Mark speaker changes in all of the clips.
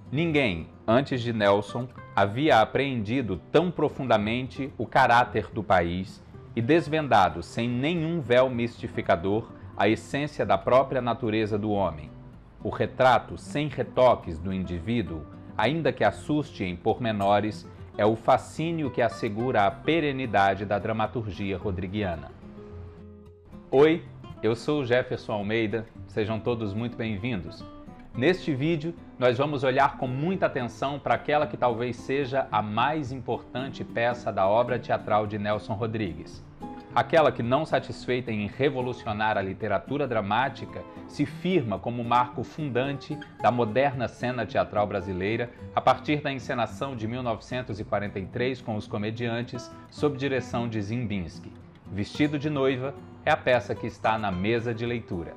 Speaker 1: Ninguém, antes de Nelson, havia apreendido tão profundamente o caráter do país e desvendado sem nenhum véu mistificador a essência da própria natureza do homem. O retrato sem retoques do indivíduo, ainda que assuste em pormenores, é o fascínio que assegura a perenidade da dramaturgia rodriguiana. Oi, eu sou o Jefferson Almeida, sejam todos muito bem-vindos. Neste vídeo, nós vamos olhar com muita atenção para aquela que talvez seja a mais importante peça da obra teatral de Nelson Rodrigues. Aquela que, não satisfeita em revolucionar a literatura dramática, se firma como marco fundante da moderna cena teatral brasileira a partir da encenação de 1943 com os comediantes, sob direção de Ziembinski. Vestido de Noiva é a peça que está na mesa de leitura.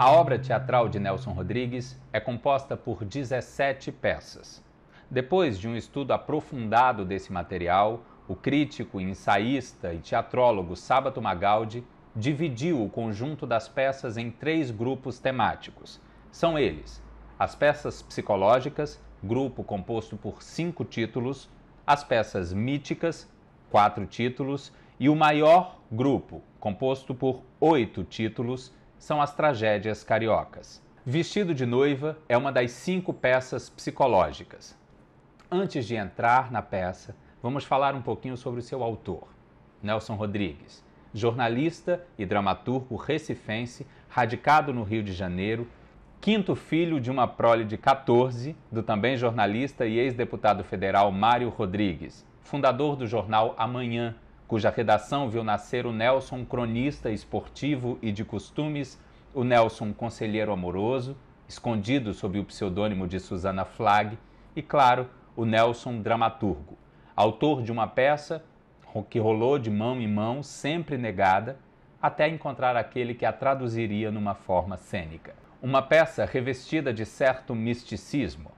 Speaker 1: A obra teatral de Nelson Rodrigues é composta por 17 peças. Depois de um estudo aprofundado desse material, o crítico, ensaísta e teatrólogo Sábato Magaldi dividiu o conjunto das peças em 3 grupos temáticos. São eles: as peças psicológicas, grupo composto por 5 títulos, as peças míticas, 4 títulos, e o maior grupo, composto por 8 títulos, são as tragédias cariocas. Vestido de Noiva é uma das 5 peças psicológicas. Antes de entrar na peça, vamos falar um pouquinho sobre o seu autor, Nelson Rodrigues, jornalista e dramaturgo recifense, radicado no Rio de Janeiro, 5º filho de uma prole de 14, do também jornalista e ex-deputado federal Mário Rodrigues, fundador do jornal Amanhã, cuja redação viu nascer o Nelson cronista esportivo e de costumes, o Nelson conselheiro amoroso, escondido sob o pseudônimo de Susana Flagg, e, claro, o Nelson dramaturgo, autor de uma peça que rolou de mão em mão, sempre negada, até encontrar aquele que a traduziria numa forma cênica. Uma peça revestida de certo misticismo.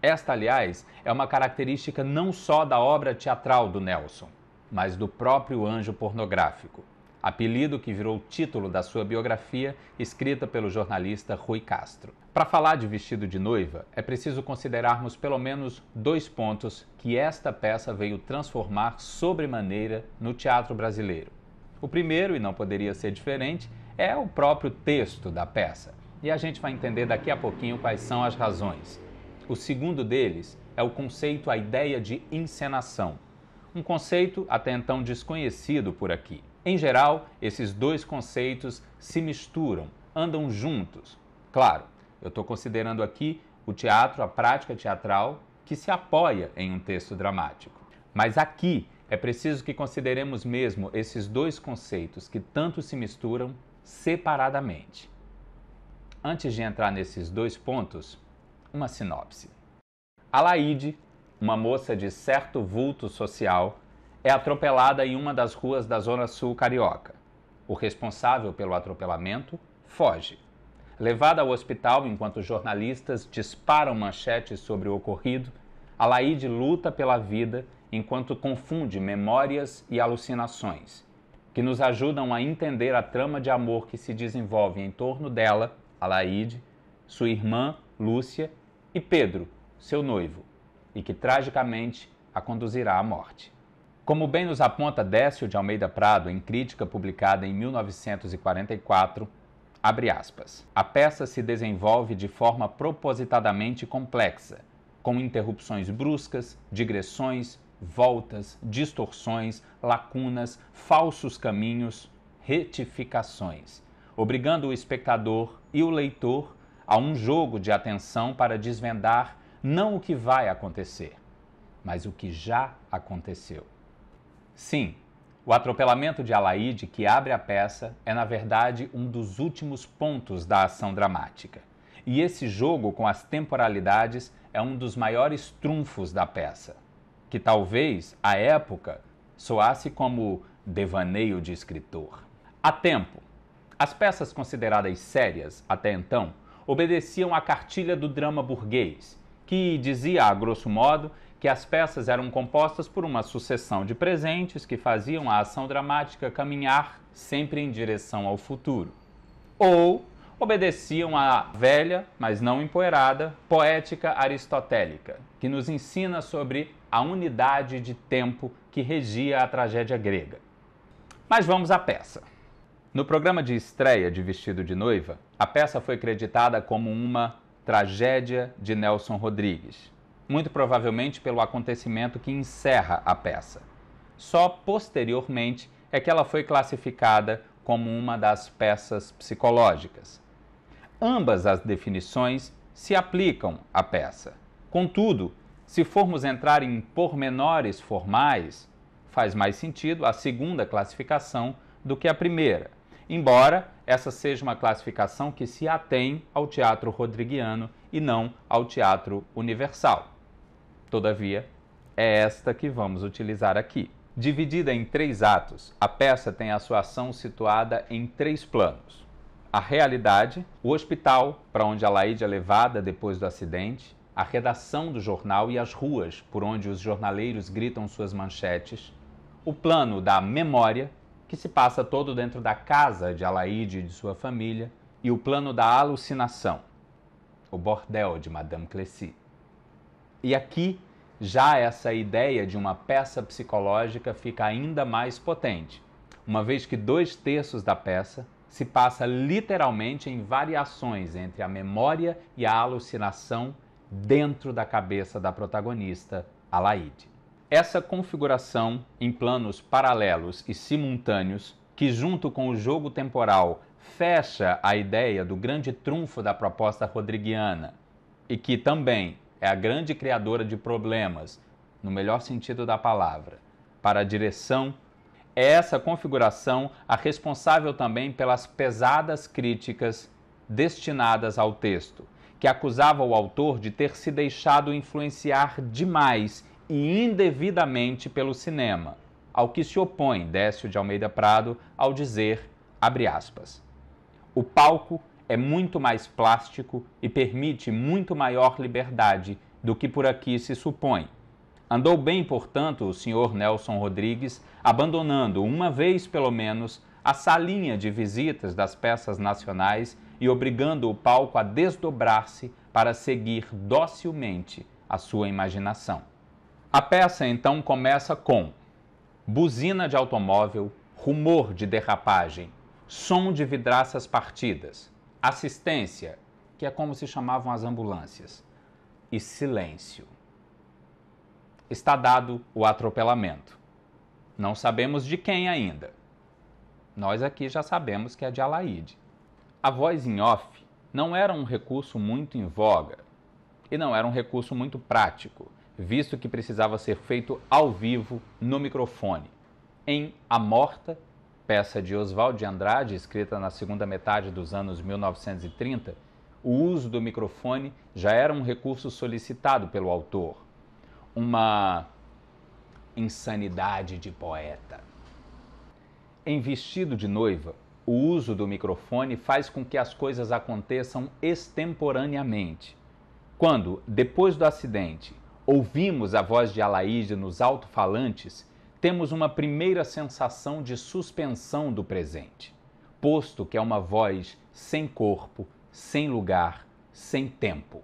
Speaker 1: Esta, aliás, é uma característica não só da obra teatral do Nelson, mas do próprio anjo pornográfico, apelido que virou título da sua biografia, escrita pelo jornalista Rui Castro. Para falar de Vestido de Noiva, é preciso considerarmos pelo menos 2 pontos que esta peça veio transformar sobremaneira no teatro brasileiro. O primeiro, e não poderia ser diferente, é o próprio texto da peça, e a gente vai entender daqui a pouquinho quais são as razões. O segundo deles é o conceito, a ideia de encenação, um conceito até então desconhecido por aqui. Em geral, esses 2 conceitos se misturam, andam juntos. Claro, eu estou considerando aqui o teatro, a prática teatral, que se apoia em um texto dramático. Mas aqui é preciso que consideremos mesmo esses 2 conceitos que tanto se misturam separadamente. Antes de entrar nesses 2 pontos, uma sinopse. Alaide, uma moça de certo vulto social, é atropelada em uma das ruas da Zona Sul carioca. O responsável pelo atropelamento foge. Levada ao hospital enquanto jornalistas disparam manchetes sobre o ocorrido, Alaide luta pela vida enquanto confunde memórias e alucinações, que nos ajudam a entender a trama de amor que se desenvolve em torno dela, Alaide, sua irmã, Lúcia, e Pedro, seu noivo, e que tragicamente a conduzirá à morte. Como bem nos aponta Décio de Almeida Prado em crítica publicada em 1944, abre aspas, a peça se desenvolve de forma propositadamente complexa, com interrupções bruscas, digressões, voltas, distorções, lacunas, falsos caminhos, retificações, obrigando o espectador e o leitor a um jogo de atenção para desvendar não o que vai acontecer, mas o que já aconteceu. Sim, o atropelamento de Alaide, que abre a peça, é na verdade um dos últimos pontos da ação dramática. E esse jogo com as temporalidades é um dos maiores trunfos da peça, que talvez, à época, soasse como devaneio de escritor. A tempo, as peças consideradas sérias até então obedeciam à cartilha do drama burguês, que dizia, a grosso modo, que as peças eram compostas por uma sucessão de presentes que faziam a ação dramática caminhar sempre em direção ao futuro. Ou obedeciam à velha, mas não empoeirada, poética aristotélica, que nos ensina sobre a unidade de tempo que regia a tragédia grega. Mas vamos à peça. No programa de estreia de Vestido de Noiva, a peça foi creditada como uma tragédia de Nelson Rodrigues, muito provavelmente pelo acontecimento que encerra a peça. Só posteriormente é que ela foi classificada como uma das peças psicológicas. Ambas as definições se aplicam à peça. Contudo, se formos entrar em pormenores formais, faz mais sentido a segunda classificação do que a primeira, embora essa seja uma classificação que se atém ao teatro rodriguiano e não ao teatro universal. Todavia, é esta que vamos utilizar aqui. Dividida em 3 atos, a peça tem a sua ação situada em 3 planos. A realidade, o hospital para onde Alaíde é levada depois do acidente, a redação do jornal e as ruas por onde os jornaleiros gritam suas manchetes, o plano da memória, que se passa todo dentro da casa de Alaíde e de sua família, e o plano da alucinação, o bordel de Madame Clécy. E aqui, já essa ideia de uma peça psicológica fica ainda mais potente, uma vez que 2/3 da peça se passa literalmente em variações entre a memória e a alucinação dentro da cabeça da protagonista, Alaíde. Essa configuração em planos paralelos e simultâneos, que junto com o jogo temporal fecha a ideia do grande trunfo da proposta rodriguiana e que também é a grande criadora de problemas, no melhor sentido da palavra, para a direção, é essa configuração a responsável também pelas pesadas críticas destinadas ao texto, que acusava o autor de ter se deixado influenciar demais e indevidamente pelo cinema, ao que se opõe Décio de Almeida Prado ao dizer, abre aspas, o palco é muito mais plástico e permite muito maior liberdade do que por aqui se supõe. Andou bem, portanto, o senhor Nelson Rodrigues, abandonando, uma vez pelo menos, a salinha de visitas das peças nacionais e obrigando o palco a desdobrar-se para seguir docilmente a sua imaginação. A peça, então, começa com buzina de automóvel, rumor de derrapagem, som de vidraças partidas, assistência, que é como se chamavam as ambulâncias, e silêncio. Está dado o atropelamento. Não sabemos de quem ainda. Nós aqui já sabemos que é de Alaíde. A voz em off não era um recurso muito em voga e não era um recurso muito prático, visto que precisava ser feito ao vivo no microfone. Em A Morta, peça de Oswald de Andrade, escrita na segunda metade dos anos 1930, o uso do microfone já era um recurso solicitado pelo autor. Uma insanidade de poeta. Em Vestido de Noiva, o uso do microfone faz com que as coisas aconteçam extemporaneamente. Quando, depois do acidente, ouvimos a voz de Alaíde nos alto-falantes, temos uma primeira sensação de suspensão do presente, posto que é uma voz sem corpo, sem lugar, sem tempo.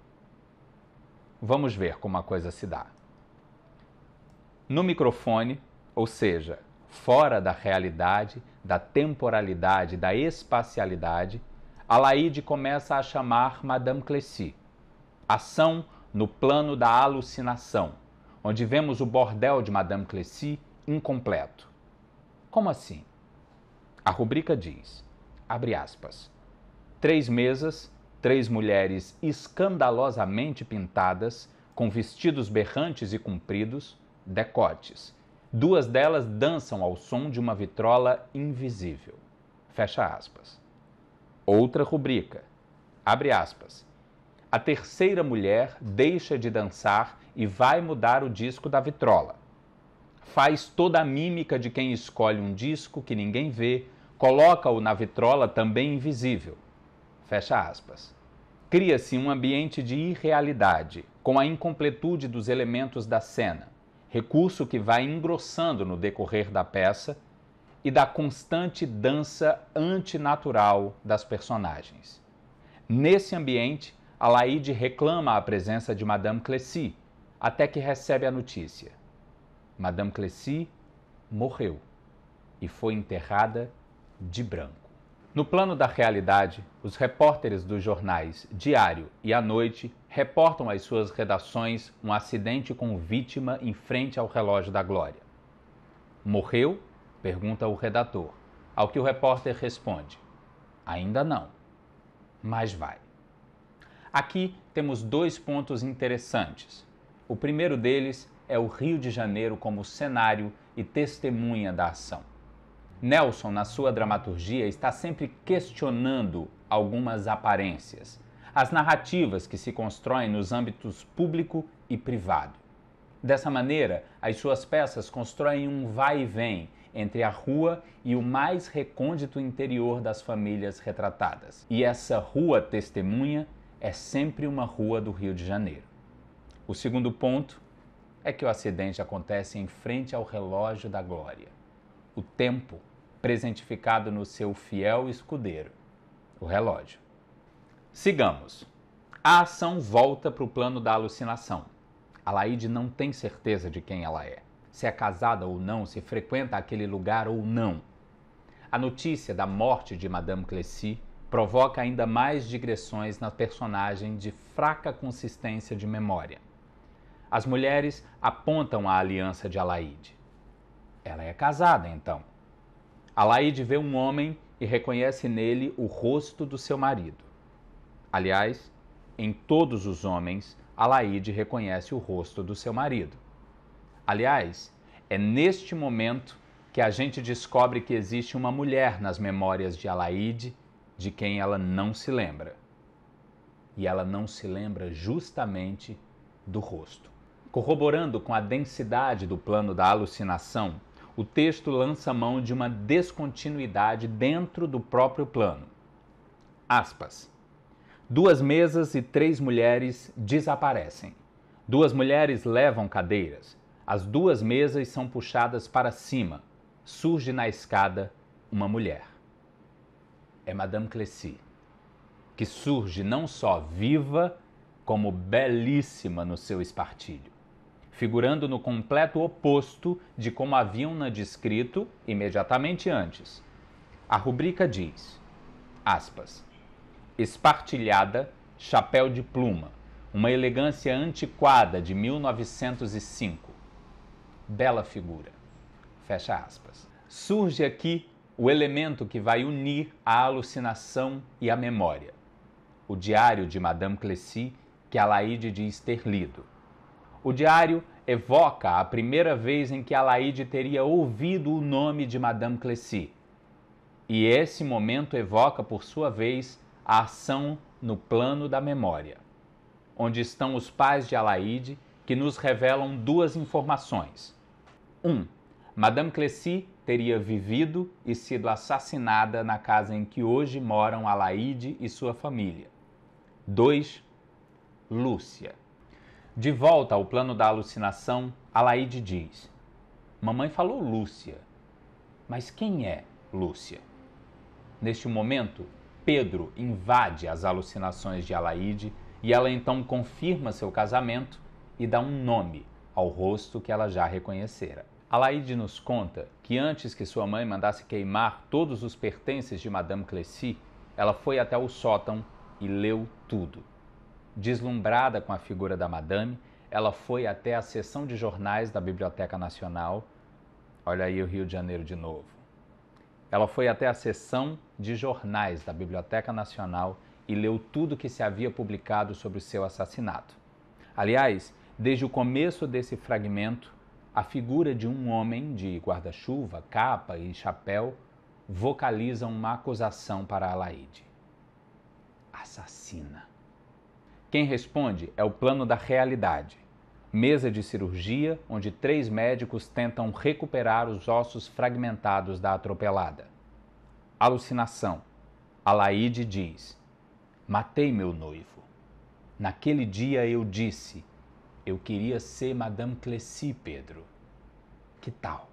Speaker 1: Vamos ver como a coisa se dá. No microfone, ou seja, fora da realidade, da temporalidade, da espacialidade, Alaíde começa a chamar Madame Clécy. Ação no plano da alucinação, onde vemos o bordel de Madame Clécy incompleto. Como assim? A rubrica diz, abre aspas, 3 mesas, 3 mulheres escandalosamente pintadas, com vestidos berrantes e compridos, decotes. 2 delas dançam ao som de uma vitrola invisível. Fecha aspas. Outra rubrica. Abre aspas. A terceira mulher deixa de dançar e vai mudar o disco da vitrola. Faz toda a mímica de quem escolhe um disco que ninguém vê, coloca-o na vitrola também invisível. Fecha aspas. Cria-se um ambiente de irrealidade, com a incompletude dos elementos da cena, recurso que vai engrossando no decorrer da peça, e da constante dança antinatural das personagens. Nesse ambiente, Alaíde reclama a presença de Madame Clécy, até que recebe a notícia. Madame Clécy morreu e foi enterrada de branco. No plano da realidade, os repórteres dos jornais Diário e A Noite reportam às suas redações um acidente com vítima em frente ao relógio da glória. Morreu? Pergunta o redator, ao que o repórter responde: ainda não, mas vai. Aqui temos dois pontos interessantes. O primeiro deles é o Rio de Janeiro como cenário e testemunha da ação. Nelson, na sua dramaturgia, está sempre questionando algumas aparências, as narrativas que se constroem nos âmbitos público e privado. Dessa maneira, as suas peças constroem um vai e vem entre a rua e o mais recôndito interior das famílias retratadas. E essa rua testemunha é sempre uma rua do Rio de Janeiro. O segundo ponto é que o acidente acontece em frente ao relógio da glória. O tempo presentificado no seu fiel escudeiro, o relógio. Sigamos. A ação volta para o plano da alucinação. Alaíde não tem certeza de quem ela é, se é casada ou não, se frequenta aquele lugar ou não. A notícia da morte de Madame Clécy provoca ainda mais digressões na personagem de fraca consistência de memória. As mulheres apontam a aliança de Alaíde. Ela é casada, então. Alaíde vê um homem e reconhece nele o rosto do seu marido. Aliás, em todos os homens, Alaíde reconhece o rosto do seu marido. Aliás, é neste momento que a gente descobre que existe uma mulher nas memórias de Alaíde, de quem ela não se lembra. E ela não se lembra justamente do rosto. Corroborando com a densidade do plano da alucinação, o texto lança mão de uma descontinuidade dentro do próprio plano. Aspas. 2 mesas e 3 mulheres desaparecem. 2 mulheres levam cadeiras. As 2 mesas são puxadas para cima. Surge na escada uma mulher. É Madame Clécy, que surge não só viva, como belíssima no seu espartilho, figurando no completo oposto de como haviam-na descrito imediatamente antes. A rubrica diz, aspas, espartilhada, chapéu de pluma, uma elegância antiquada de 1905. Bela figura. Fecha aspas. Surge aqui o elemento que vai unir a alucinação e a memória. O diário de Madame Clécy, que Alaíde diz ter lido. O diário evoca a primeira vez em que Alaíde teria ouvido o nome de Madame Clécy. E esse momento evoca, por sua vez, a ação no plano da memória, onde estão os pais de Alaíde, que nos revelam 2 informações. 1. Madame Clécy teria vivido e sido assassinada na casa em que hoje moram Alaíde e sua família. 2. Lúcia. De volta ao plano da alucinação, Alaíde diz, mamãe falou Lúcia, mas quem é Lúcia? Neste momento, Pedro invade as alucinações de Alaíde e ela então confirma seu casamento e dá um nome ao rosto que ela já reconhecera. Alaíde nos conta que antes que sua mãe mandasse queimar todos os pertences de Madame Clécy, ela foi até o sótão e leu tudo. Deslumbrada com a figura da Madame, ela foi até a seção de jornais da Biblioteca Nacional. Olha aí o Rio de Janeiro de novo. Ela foi até a seção de jornais da Biblioteca Nacional e leu tudo que se havia publicado sobre o seu assassinato. Aliás, desde o começo desse fragmento, a figura de um homem de guarda-chuva, capa e chapéu vocaliza uma acusação para Alaíde. Assassina. Quem responde é o plano da realidade. Mesa de cirurgia, onde 3 médicos tentam recuperar os ossos fragmentados da atropelada. Alucinação. Alaíde diz, matei meu noivo. Naquele dia eu disse, Eu queria ser Madame Cleci, Pedro. Que tal?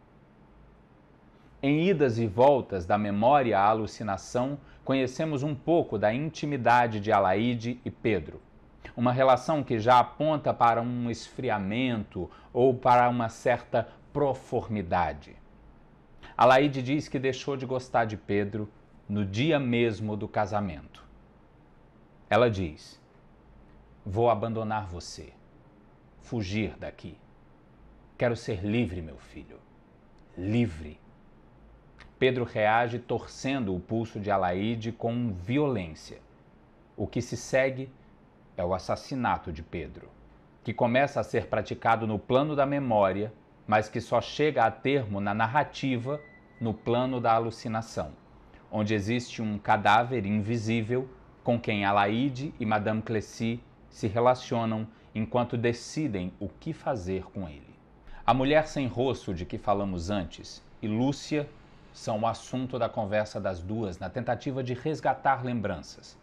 Speaker 1: Em idas e voltas da memória à alucinação, conhecemos um pouco da intimidade de Alaíde e Pedro. Uma relação que já aponta para um esfriamento ou para uma certa proformidade. Alaíde diz que deixou de gostar de Pedro no dia mesmo do casamento. Ela diz: vou abandonar você, fugir daqui. Quero ser livre, meu filho, livre. Pedro reage torcendo o pulso de Alaíde com violência. O que se segue é o assassinato de Pedro, que começa a ser praticado no plano da memória, mas que só chega a termo na narrativa, no plano da alucinação, onde existe um cadáver invisível com quem Alaíde e Madame Cleci se relacionam enquanto decidem o que fazer com ele. A mulher sem rosto de que falamos antes e Lúcia são o assunto da conversa das duas na tentativa de resgatar lembranças.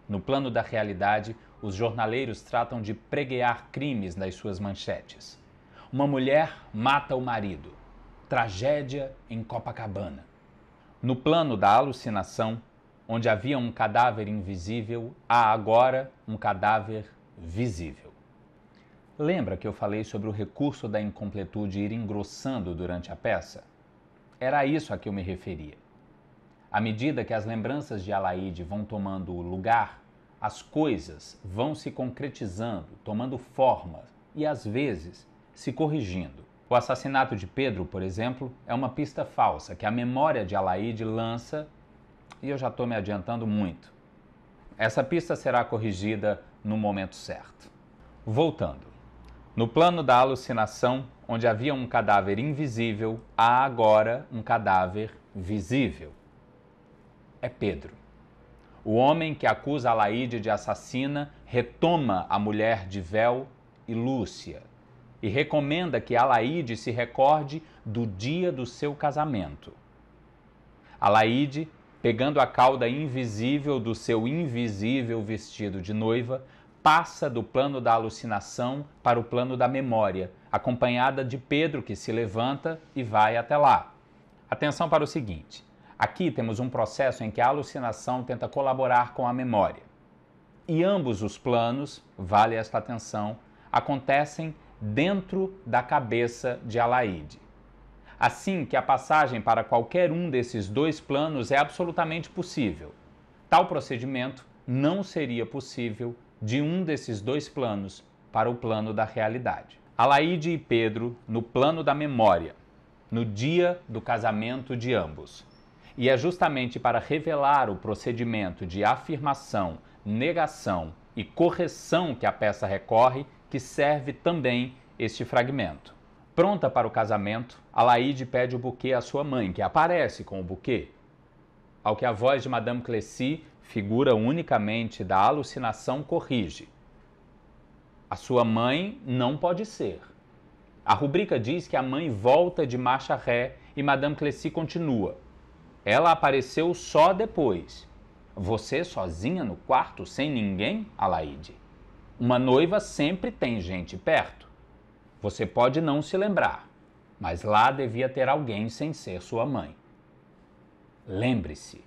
Speaker 1: No plano da realidade, os jornaleiros tratam de preguear crimes nas suas manchetes. Uma mulher mata o marido. Tragédia em Copacabana. No plano da alucinação, onde havia um cadáver invisível, há agora um cadáver visível. Lembra que eu falei sobre o recurso da incompletude ir engrossando durante a peça? Era a isso a que eu me referia. À medida que as lembranças de Alaíde vão tomando lugar, as coisas vão se concretizando, tomando forma e, às vezes, se corrigindo. O assassinato de Pedro, por exemplo, é uma pista falsa que a memória de Alaíde lança e eu já estou me adiantando muito. Essa pista será corrigida no momento certo. Voltando. No plano da alucinação, onde havia um cadáver invisível, há agora um cadáver visível. É Pedro. O homem que acusa Alaíde de assassina retoma a mulher de véu e Lúcia e recomenda que Alaíde se recorde do dia do seu casamento. Alaíde, pegando a cauda invisível do seu invisível vestido de noiva, passa do plano da alucinação para o plano da memória, acompanhada de Pedro, que se levanta e vai até lá. Atenção para o seguinte: aqui temos um processo em que a alucinação tenta colaborar com a memória. E ambos os planos, vale esta atenção, acontecem dentro da cabeça de Alaíde. Assim que a passagem para qualquer um desses dois planos é absolutamente possível. Tal procedimento não seria possível de um desses dois planos para o plano da realidade. Alaíde e Pedro no plano da memória, no dia do casamento de ambos. E é justamente para revelar o procedimento de afirmação, negação e correção que a peça recorre que serve também este fragmento. Pronta para o casamento, Alaíde pede o buquê à sua mãe, que aparece com o buquê. Ao que a voz de Madame Cleci, figura unicamente da alucinação, corrige. A sua mãe não pode ser. A rubrica diz que a mãe volta de marcha ré e Madame Cleci continua. Ela apareceu só depois. Você sozinha no quarto sem ninguém, Alaíde? Uma noiva sempre tem gente perto. Você pode não se lembrar, mas lá devia ter alguém sem ser sua mãe. Lembre-se.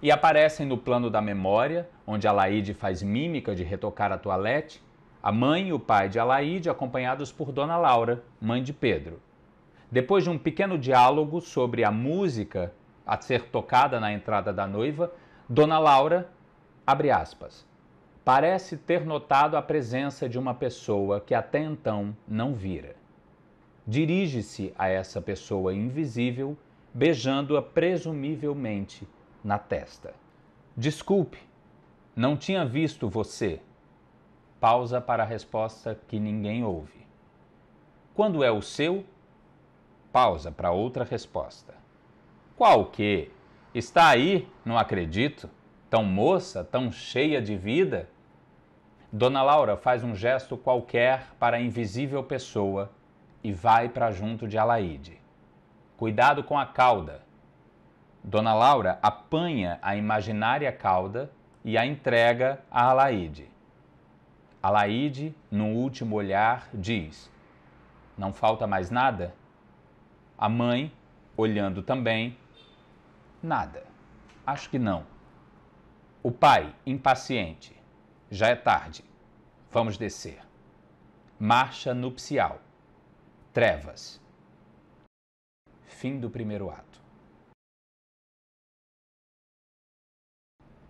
Speaker 1: E aparecem no plano da memória, onde Alaíde faz mímica de retocar a toalete, a mãe e o pai de Alaíde, acompanhados por Dona Laura, mãe de Pedro. Depois de um pequeno diálogo sobre a música a ser tocada na entrada da noiva, Dona Laura, abre aspas, parece ter notado a presença de uma pessoa que até então não vira. Dirige-se a essa pessoa invisível, beijando-a presumivelmente na testa. Desculpe, não tinha visto você. Pausa para a resposta que ninguém ouve. Quando é o seu? Pausa para outra resposta. Qual que? Está aí, não acredito. Tão moça, tão cheia de vida. Dona Laura faz um gesto qualquer para a invisível pessoa e vai para junto de Alaíde. Cuidado com a cauda. Dona Laura apanha a imaginária cauda e a entrega a Alaíde. Alaíde, no último olhar, diz: não falta mais nada? A mãe, olhando também: nada, acho que não. O pai, impaciente: já é tarde, vamos descer. Marcha nupcial. Trevas. Fim do primeiro ato.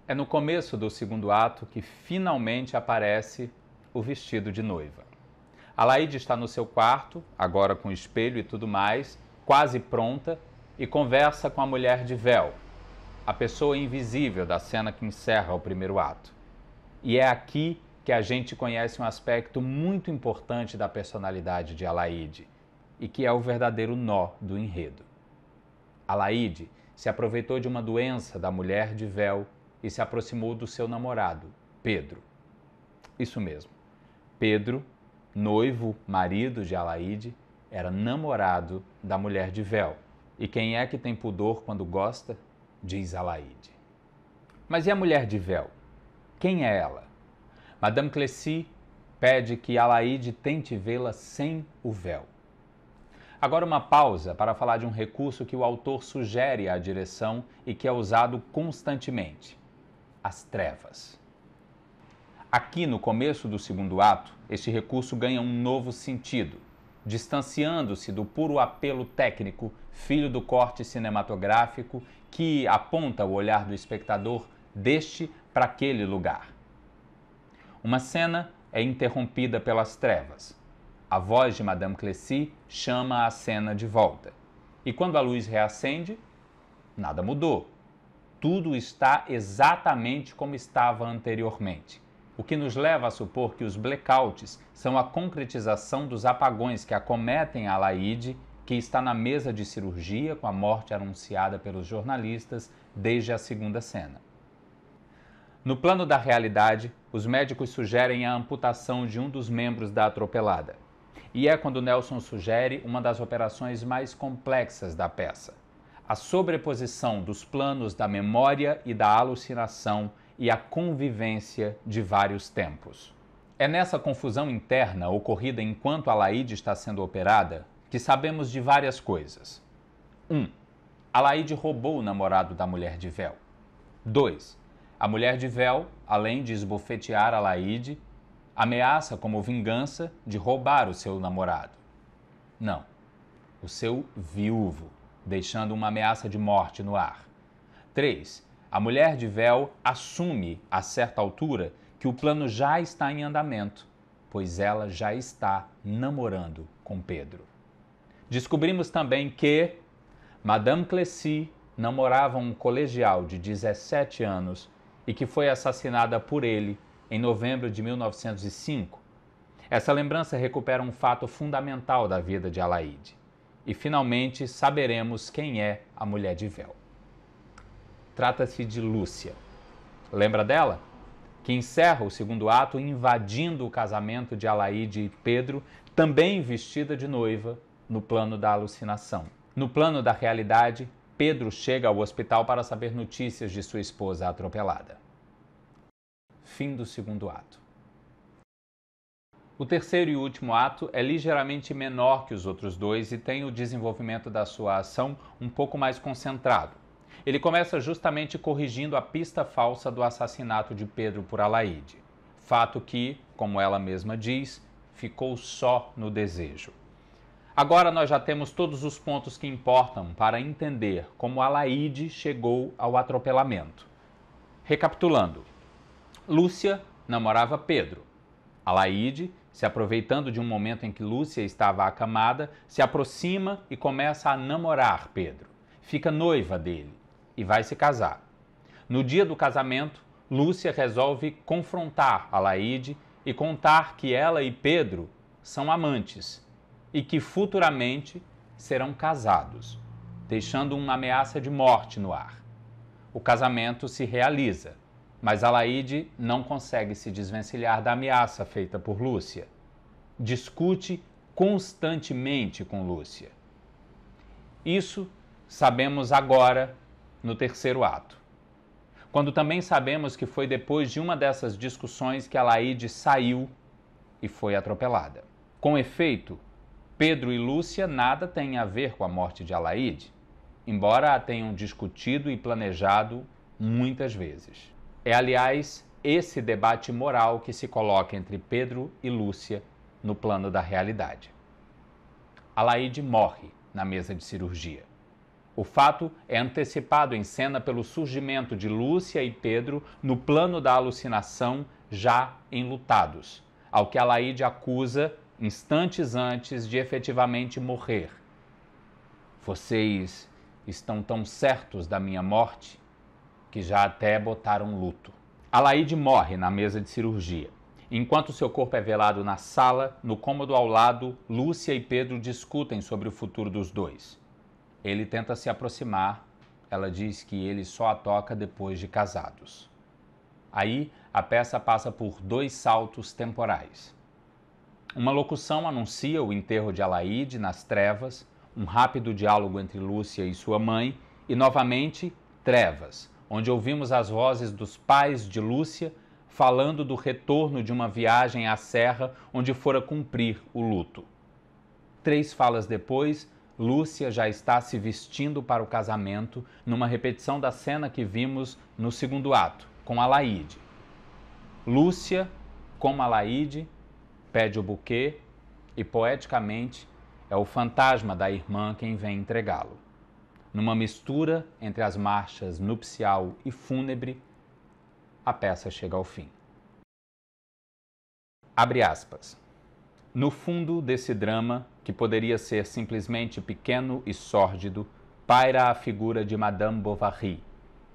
Speaker 1: É no começo do segundo ato que finalmente aparece o vestido de noiva. Alaíde está no seu quarto, agora com espelho e tudo mais, quase pronta, e conversa com a mulher de véu, a pessoa invisível da cena que encerra o primeiro ato. E é aqui que a gente conhece um aspecto muito importante da personalidade de Alaíde, e que é o verdadeiro nó do enredo. Alaíde se aproveitou de uma doença da mulher de véu e se aproximou do seu namorado, Pedro. Isso mesmo, Pedro, noivo, marido de Alaíde, era namorado da mulher de véu. E quem é que tem pudor quando gosta? Diz Alaíde. Mas e a mulher de véu? Quem é ela? Madame Cleci pede que Alaíde tente vê-la sem o véu. Agora uma pausa para falar de um recurso que o autor sugere à direção e que é usado constantemente: as trevas. Aqui no começo do segundo ato, este recurso ganha um novo sentido, distanciando-se do puro apelo técnico, filho do corte cinematográfico, que aponta o olhar do espectador deste para aquele lugar. Uma cena é interrompida pelas trevas. A voz de Madame Cleci chama a cena de volta. E quando a luz reacende, nada mudou. Tudo está exatamente como estava anteriormente. O que nos leva a supor que os blackouts são a concretização dos apagões que acometem a Alaíde, que está na mesa de cirurgia com a morte anunciada pelos jornalistas desde a segunda cena. No plano da realidade, os médicos sugerem a amputação de um dos membros da atropelada. E é quando Nelson sugere uma das operações mais complexas da peça: a sobreposição dos planos da memória e da alucinação e a convivência de vários tempos. É nessa confusão interna ocorrida enquanto Alaíde está sendo operada que sabemos de várias coisas. 1. Alaíde roubou o namorado da mulher de véu. 2. A mulher de véu, além de esbofetear Alaíde, ameaça como vingança de roubar o seu namorado. Não, o seu viúvo, deixando uma ameaça de morte no ar. 3. A mulher de véu assume, a certa altura, que o plano já está em andamento, pois ela já está namorando com Pedro. Descobrimos também que Madame Cleci namorava um colegial de 17 anos e que foi assassinada por ele em novembro de 1905. Essa lembrança recupera um fato fundamental da vida de Alaíde. E finalmente saberemos quem é a mulher de véu. Trata-se de Lúcia. Lembra dela? Que encerra o segundo ato invadindo o casamento de Alaíde e Pedro, também vestida de noiva, no plano da alucinação. No plano da realidade, Pedro chega ao hospital para saber notícias de sua esposa atropelada. Fim do segundo ato. O terceiro e último ato é ligeiramente menor que os outros dois e tem o desenvolvimento da sua ação um pouco mais concentrado. Ele começa justamente corrigindo a pista falsa do assassinato de Pedro por Alaíde, fato que, como ela mesma diz, ficou só no desejo. Agora nós já temos todos os pontos que importam para entender como Alaíde chegou ao atropelamento. Recapitulando, Lúcia namorava Pedro. Alaíde, se aproveitando de um momento em que Lúcia estava acamada, se aproxima e começa a namorar Pedro. Fica noiva dele e vai se casar. No dia do casamento, Lúcia resolve confrontar Alaíde e contar que ela e Pedro são amantes e que futuramente serão casados, deixando uma ameaça de morte no ar. O casamento se realiza, mas Alaíde não consegue se desvencilhar da ameaça feita por Lúcia. Discute constantemente com Lúcia. Isso sabemos agora no terceiro ato, quando também sabemos que foi depois de uma dessas discussões que Alaíde saiu e foi atropelada. Com efeito, Pedro e Lúcia nada têm a ver com a morte de Alaíde, embora a tenham discutido e planejado muitas vezes. É, aliás, esse debate moral que se coloca entre Pedro e Lúcia no plano da realidade. Alaíde morre na mesa de cirurgia. O fato é antecipado em cena pelo surgimento de Lúcia e Pedro no plano da alucinação, já enlutados, ao que Alaíde acusa instantes antes de efetivamente morrer. Vocês estão tão certos da minha morte que já até botaram luto. Alaíde morre na mesa de cirurgia. Enquanto seu corpo é velado na sala, no cômodo ao lado, Lúcia e Pedro discutem sobre o futuro dos dois. Ele tenta se aproximar, ela diz que ele só a toca depois de casados. Aí, a peça passa por 2 saltos temporais. Uma locução anuncia o enterro de Alaíde nas trevas, um rápido diálogo entre Lúcia e sua mãe, e novamente, trevas, onde ouvimos as vozes dos pais de Lúcia falando do retorno de uma viagem à serra onde fora cumprir o luto. 3 falas depois, Lúcia já está se vestindo para o casamento, numa repetição da cena que vimos no 2º ato, com Alaíde. Lúcia, como Alaíde, pede o buquê e, poeticamente, é o fantasma da irmã quem vem entregá-lo. Numa mistura entre as marchas nupcial e fúnebre, a peça chega ao fim. Abre aspas. No fundo desse drama, que poderia ser simplesmente pequeno e sórdido, paira a figura de Madame Bovary,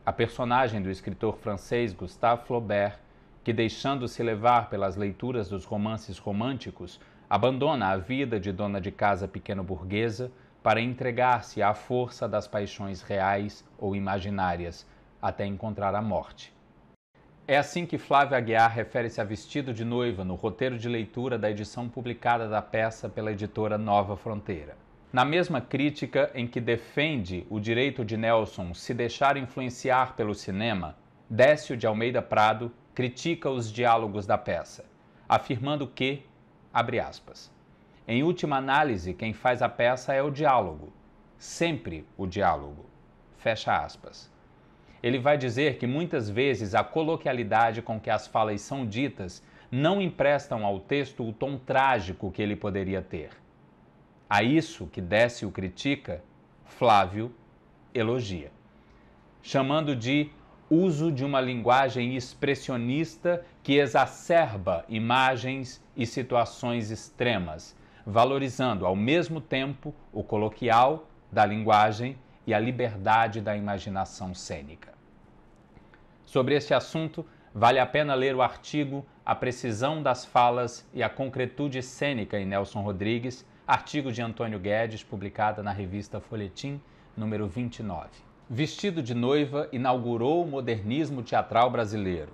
Speaker 1: a personagem do escritor francês Gustave Flaubert, que, deixando-se levar pelas leituras dos romances românticos, abandona a vida de dona de casa pequeno-burguesa para entregar-se à força das paixões reais ou imaginárias, até encontrar a morte. É assim que Flávio Aguiar refere-se a Vestido de Noiva no roteiro de leitura da edição publicada da peça pela editora Nova Fronteira. Na mesma crítica em que defende o direito de Nelson se deixar influenciar pelo cinema, Décio de Almeida Prado critica os diálogos da peça, afirmando que, abre aspas, em última análise, quem faz a peça é o diálogo, sempre o diálogo, fecha aspas. Ele vai dizer que muitas vezes a coloquialidade com que as falas são ditas não emprestam ao texto o tom trágico que ele poderia ter. A isso que Décio critica, Flávio elogia, chamando de uso de uma linguagem expressionista que exacerba imagens e situações extremas, valorizando ao mesmo tempo o coloquial da linguagem e a liberdade da imaginação cênica. Sobre este assunto, vale a pena ler o artigo A Precisão das Falas e a Concretude Cênica em Nelson Rodrigues, artigo de Antônio Guedes, publicada na revista Folhetim, número 29. Vestido de Noiva inaugurou o modernismo teatral brasileiro.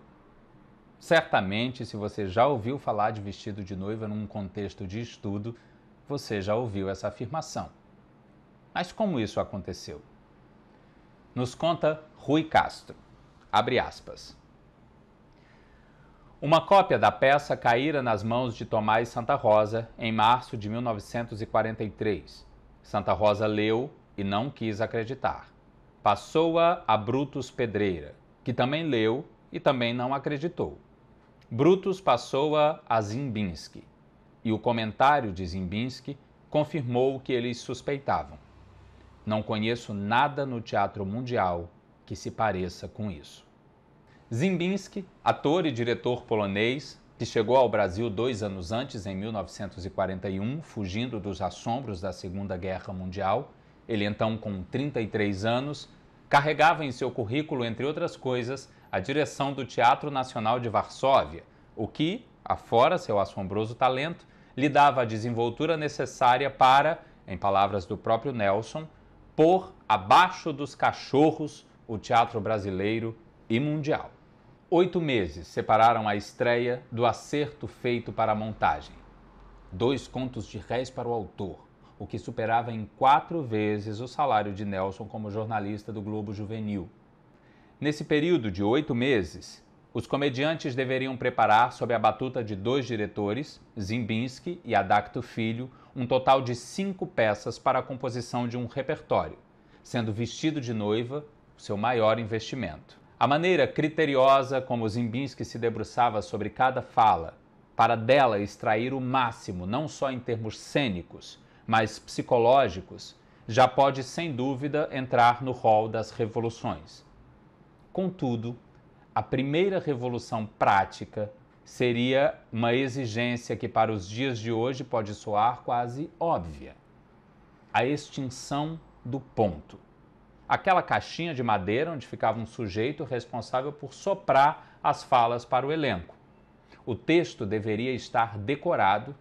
Speaker 1: Certamente, se você já ouviu falar de Vestido de Noiva num contexto de estudo, você já ouviu essa afirmação. Mas como isso aconteceu? Nos conta Rui Castro. Abre aspas. Uma cópia da peça caíra nas mãos de Tomás Santa Rosa em março de 1943. Santa Rosa leu e não quis acreditar. Passou-a a Brutus Pedreira, que também leu e também não acreditou. Brutus passou-a a Zimbinski, e o comentário de Zimbinski confirmou o que eles suspeitavam. Não conheço nada no teatro mundial que se pareça com isso. Zimbinski, ator e diretor polonês, que chegou ao Brasil 2 anos antes, em 1941, fugindo dos assombros da Segunda Guerra Mundial, ele então com 33 anos, carregava em seu currículo, entre outras coisas, a direção do Teatro Nacional de Varsóvia, o que, afora seu assombroso talento, lhe dava a desenvoltura necessária para, em palavras do próprio Nelson, pôr abaixo dos cachorros o teatro brasileiro e mundial. 8 meses separaram a estreia do acerto feito para a montagem. 2 contos de réis para o autor, o que superava em 4 vezes o salário de Nelson como jornalista do Globo Juvenil. Nesse período de 8 meses, Os comediantes deveriam preparar, sob a batuta de 2 diretores, Ziembinski e Adacto Filho, um total de 5 peças para a composição de um repertório, sendo Vestido de Noiva o seu maior investimento. A maneira criteriosa como Ziembinski se debruçava sobre cada fala, para dela extrair o máximo, não só em termos cênicos, mas psicológicos, já pode sem dúvida entrar no rol das revoluções. Contudo, a primeira revolução prática seria uma exigência que para os dias de hoje pode soar quase óbvia: a extinção do ponto. Aquela caixinha de madeira onde ficava um sujeito responsável por soprar as falas para o elenco. O texto deveria estar decorado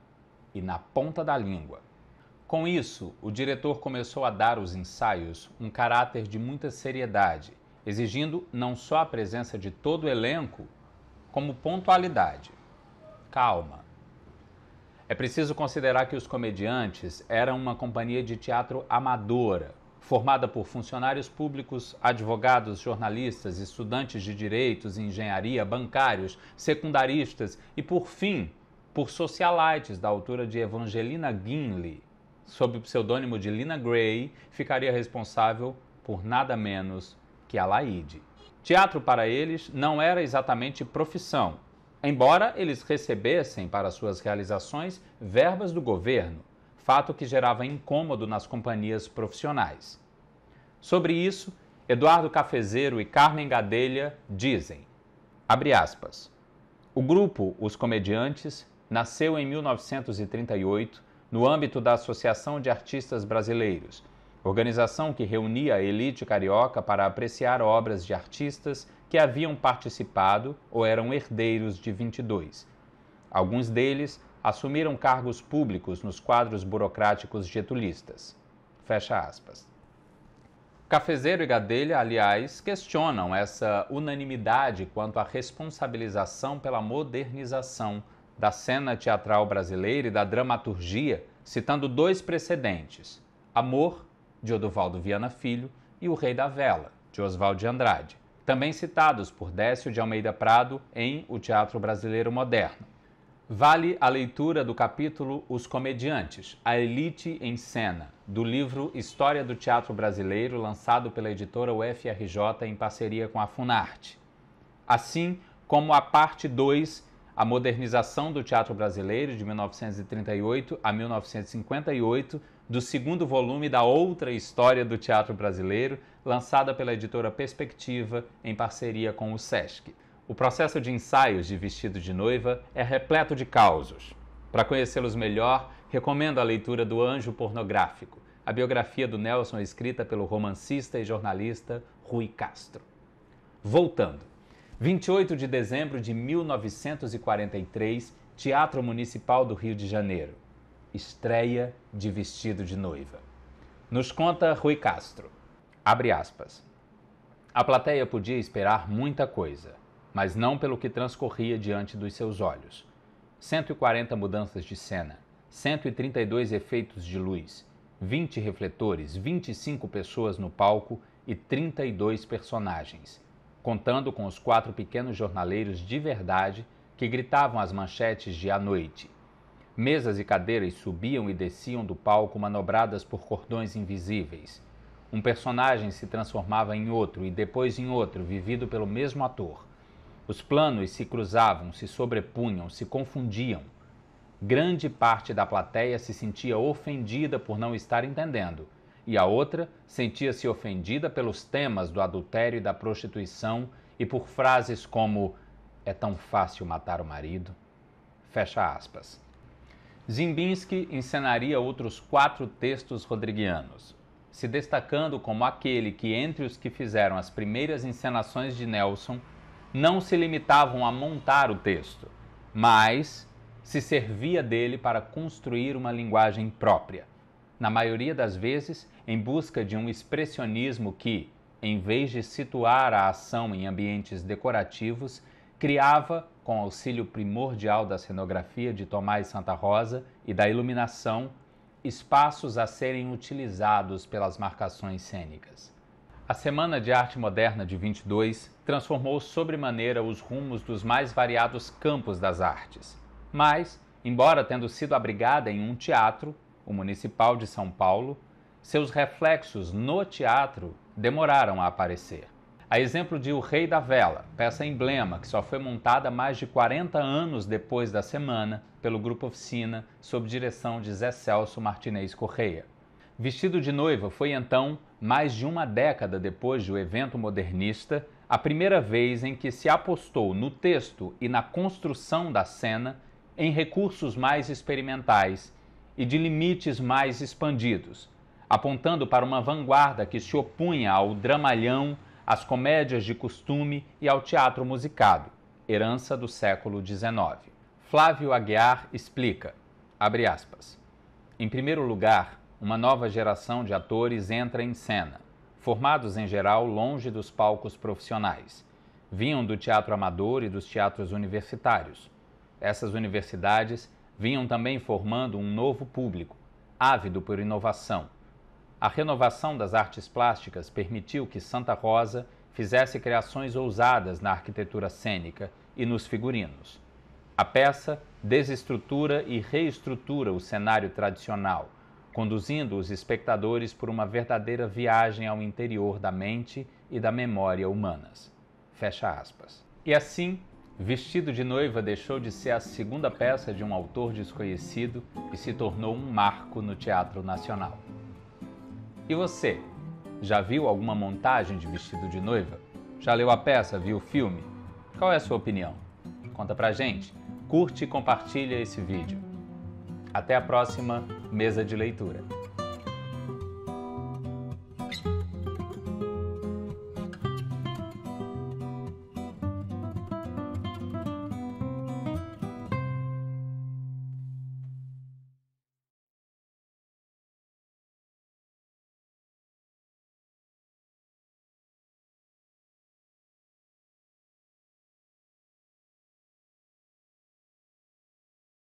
Speaker 1: e na ponta da língua. Com isso, o diretor começou a dar aos ensaios um caráter de muita seriedade, exigindo não só a presença de todo o elenco, como pontualidade. Calma. É preciso considerar que os comediantes eram uma companhia de teatro amadora, formada por funcionários públicos, advogados, jornalistas, estudantes de direitos, engenharia, bancários, secundaristas e, por fim, por socialites da altura de Evangelina Gimli, sob o pseudônimo de Lina Gray, ficaria responsável por nada menos que Alaide. Teatro para eles não era exatamente profissão, embora eles recebessem para suas realizações verbas do governo, fato que gerava incômodo nas companhias profissionais. Sobre isso, Eduardo Cafezeiro e Carmen Gadelha dizem, abre aspas, o grupo Os Comediantes nasceu em 1938 no âmbito da Associação de Artistas Brasileiros, organização que reunia a elite carioca para apreciar obras de artistas que haviam participado ou eram herdeiros de 22. Alguns deles assumiram cargos públicos nos quadros burocráticos getulistas. Fecha aspas. Cafezeiro e Gadelha, aliás, questionam essa unanimidade quanto à responsabilização pela modernização da cena teatral brasileira e da dramaturgia, citando 2 precedentes, Amor, de Oduvaldo Viana Filho, e O Rei da Vela, de Oswald de Andrade, também citados por Décio de Almeida Prado em O Teatro Brasileiro Moderno. Vale a leitura do capítulo Os Comediantes, a Elite em Cena, do livro História do Teatro Brasileiro, lançado pela editora UFRJ em parceria com a Funarte. Assim como a parte 2, A Modernização do Teatro Brasileiro, de 1938 a 1958, do 2º volume da Outra História do Teatro Brasileiro, lançada pela editora Perspectiva em parceria com o Sesc. O processo de ensaios de Vestido de Noiva é repleto de causos. Para conhecê-los melhor, recomendo a leitura do Anjo Pornográfico, a biografia do Nelson escrita pelo romancista e jornalista Rui Castro. Voltando. 28 de dezembro de 1943, Teatro Municipal do Rio de Janeiro. Estreia de Vestido de Noiva. Nos conta Rui Castro. Abre aspas. A plateia podia esperar muita coisa, mas não pelo que transcorria diante dos seus olhos. 140 mudanças de cena, 132 efeitos de luz, 20 refletores, 25 pessoas no palco e 32 personagens, contando com os 4 pequenos jornaleiros de verdade que gritavam as manchetes de À Noite. Mesas e cadeiras subiam e desciam do palco manobradas por cordões invisíveis. Um personagem se transformava em outro e depois em outro, vivido pelo mesmo ator. Os planos se cruzavam, se sobrepunham, se confundiam. Grande parte da plateia se sentia ofendida por não estar entendendo, e a outra sentia-se ofendida pelos temas do adultério e da prostituição e por frases como "é tão fácil matar o marido". Fecha aspas. Ziembinski encenaria outros 4 textos rodriguianos, se destacando como aquele que, entre os que fizeram as primeiras encenações de Nelson, não se limitavam a montar o texto, mas se servia dele para construir uma linguagem própria, na maioria das vezes em busca de um expressionismo que, em vez de situar a ação em ambientes decorativos, criava, com auxílio primordial da cenografia de Tomás Santa Rosa e da iluminação, espaços a serem utilizados pelas marcações cênicas. A Semana de Arte Moderna de 22 transformou sobremaneira os rumos dos mais variados campos das artes. Mas, embora tendo sido abrigada em um teatro, o Municipal de São Paulo, seus reflexos no teatro demoraram a aparecer. A exemplo de O Rei da Vela, peça emblema que só foi montada mais de 40 anos depois da semana pelo Grupo Oficina, sob direção de Zé Celso Martinez Correia. Vestido de Noiva foi então, mais de uma década depois do evento modernista, a primeira vez em que se apostou no texto e na construção da cena em recursos mais experimentais e de limites mais expandidos, apontando para uma vanguarda que se opunha ao dramalhão, às comédias de costume e ao teatro musicado, herança do século XIX. Flávio Aguiar explica, abre aspas, em primeiro lugar, uma nova geração de atores entra em cena, formados em geral longe dos palcos profissionais. Vinham do teatro amador e dos teatros universitários. Essas universidades vinham também formando um novo público, ávido por inovação. A renovação das artes plásticas permitiu que Santa Rosa fizesse criações ousadas na arquitetura cênica e nos figurinos. A peça desestrutura e reestrutura o cenário tradicional, conduzindo os espectadores por uma verdadeira viagem ao interior da mente e da memória humanas. Fecha aspas. E assim, Vestido de Noiva deixou de ser a segunda peça de um autor desconhecido e se tornou um marco no Teatro Nacional. E você, já viu alguma montagem de Vestido de Noiva? Já leu a peça, viu o filme? Qual é a sua opinião? Conta pra gente, curte e compartilha esse vídeo. Até a próxima mesa de leitura.